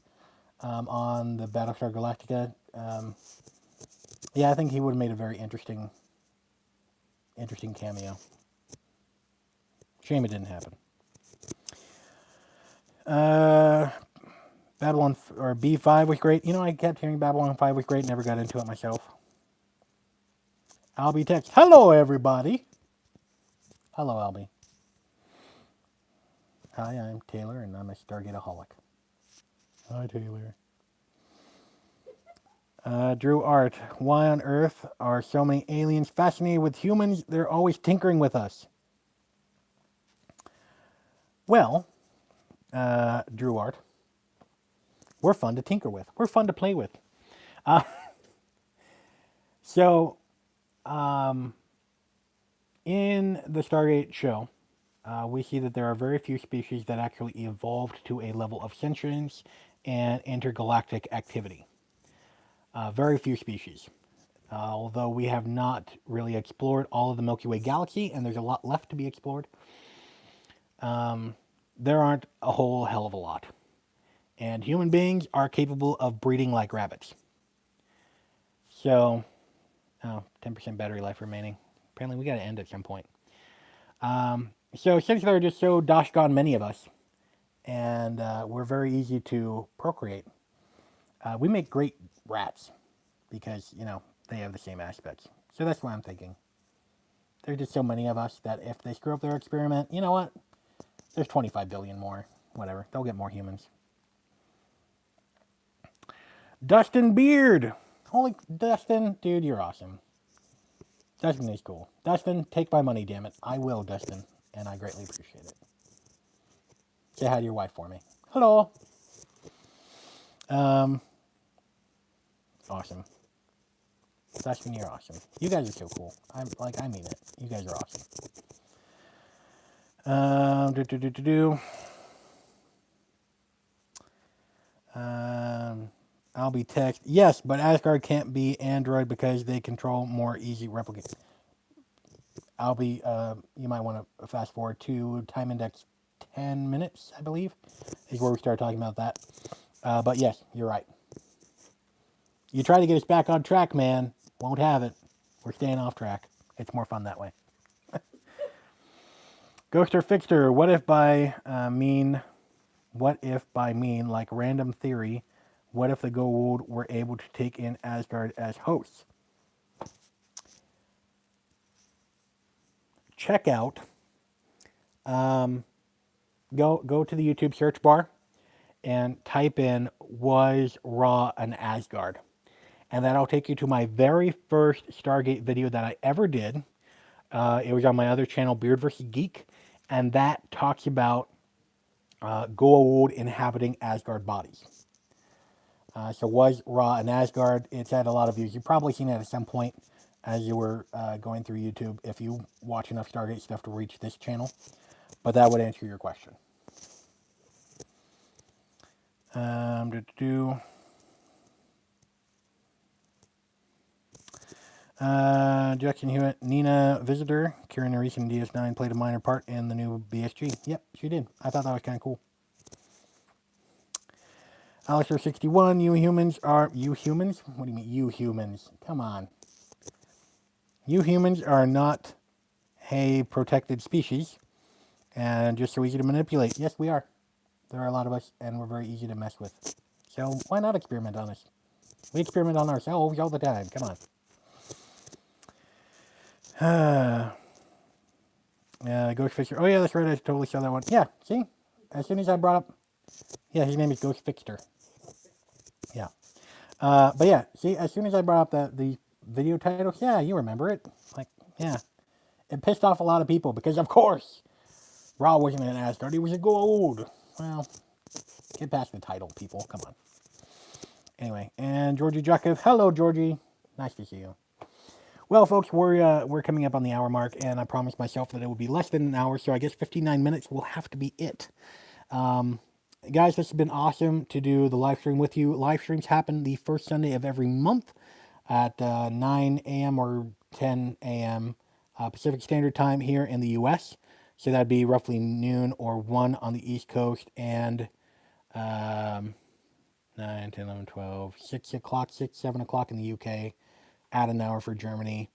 on the Battlestar Galactica. Yeah, I think he would have made a very interesting cameo. Shame it didn't happen. Babylon or B5 was great. You know, I kept hearing Babylon 5 was great. Never got into it myself. Albie text. Hello, everybody. Hello, Albie. Hi, I'm Taylor, and I'm a Stargateaholic. Hi, Taylor. Drew Art. Why on earth are so many aliens fascinated with humans? They're always tinkering with us. Well, Drew Art, we're fun to tinker with. We're fun to play with. In the Stargate show, we see that there are very few species that actually evolved to a level of sentience and intergalactic activity. Very few species. although we have not really explored all of the Milky Way galaxy, and there's a lot left to be explored, there aren't a whole hell of a lot. And human beings are capable of breeding like rabbits. So, 10% battery life remaining. Apparently, we got to end at some point. So, since there are just so dosh gone many of us, and we're very easy to procreate, we make great rats because, they have the same aspects. So, that's what I'm thinking. There's just so many of us that if they screw up their experiment, you know what? There's 25 billion more. Whatever. They'll get more humans. Dustin Beard. Holy Dustin, dude, you're awesome. Dustin is cool. Dustin, take my money, damn it. I will, Dustin, and I greatly appreciate it. Say hi to your wife for me. Hello. Awesome. Dustin, you're awesome. You guys are so cool. I mean it. You guys are awesome. I'll be text. Yes, but Asgard can't be Android because they control more easy replicate. I'll be, you might want to fast forward to time index 10 minutes, I believe, is where we start talking about that. But yes, you're right. You try to get us back on track, man. Won't have it. We're staying off track. It's more fun that way. Ghoster Fixter, what if by mean, like random theory, what if the Goa'uld were able to take in Asgard as hosts? Check out, go to the YouTube search bar and type in "was Ra an Asgard?" and that'll take you to my very first Stargate video that I ever did. It was on my other channel, Beard vs. Geek, and that talks about Goa'uld inhabiting Asgard bodies. So was Ra an Asgard? It's had a lot of views. You've probably seen it at some point as you were going through YouTube if you watch enough Stargate stuff to reach this channel. But that would answer your question. Jackson Hewitt, Nina Visitor, Kieran Reese in DS9 played a minor part in the new BSG. Yep, she did. I thought that was kind of cool. Alistair61, you humans? What do you mean, you humans? Come on. You humans are not a protected species and just so easy to manipulate. Yes, we are. There are a lot of us, and we're very easy to mess with. So why not experiment on us? We experiment on ourselves all the time. Come on. Ghost Fixer. Oh, yeah, that's right. I totally saw that one. Yeah, see? As soon as I brought up... Yeah, his name is Ghost Fixter. Yeah. But yeah, see, as soon as I brought up the video title, yeah, you remember it. Like, yeah. It pissed off a lot of people because, of course, Ra wasn't an Asgard. He was a Goa'uld. Well, get past the title, people. Come on. Anyway, and Georgie Jakov. Hello, Georgie. Nice to see you. Well, folks, we're coming up on the hour mark, and I promised myself that it would be less than an hour, so I guess 59 minutes will have to be it. Guys, this has been awesome to do the live stream with you. Live streams happen the first Sunday of every month at 9 a.m. or 10 a.m. Pacific Standard Time here in the U.S. So that'd be roughly noon or 1 on the East Coast, and 9, 10, 11, 12, 6 o'clock, 6, 7 o'clock in the UK. Add an hour for Germany.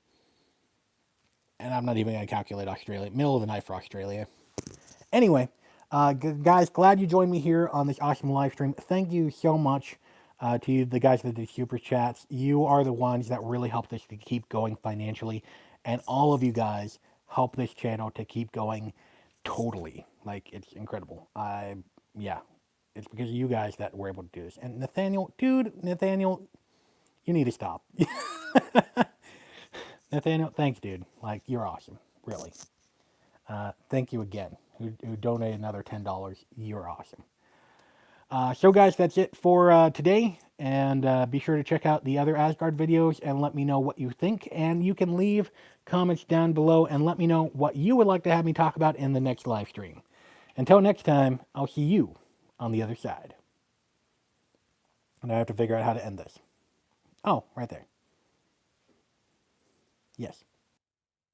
And I'm not even going to calculate Australia. Middle of the night for Australia. Anyway, guys, glad you joined me here on this awesome live stream. Thank you so much to you, the guys that did super chats. You are the ones that really helped us to keep going financially. And all of you guys help this channel to keep going totally. Like, it's incredible. Yeah, it's because of you guys that we're able to do this. And Nathaniel, you need to stop. Nathaniel, thanks, dude. Like, you're awesome. Really. Thank you again. Who donated another $10. You're awesome. So, guys, that's it for today. And be sure to check out the other Asgard videos and let me know what you think. And you can leave comments down below and let me know what you would like to have me talk about in the next live stream. Until next time, I'll see you on the other side. And I have to figure out how to end this. Oh, right there. Yes.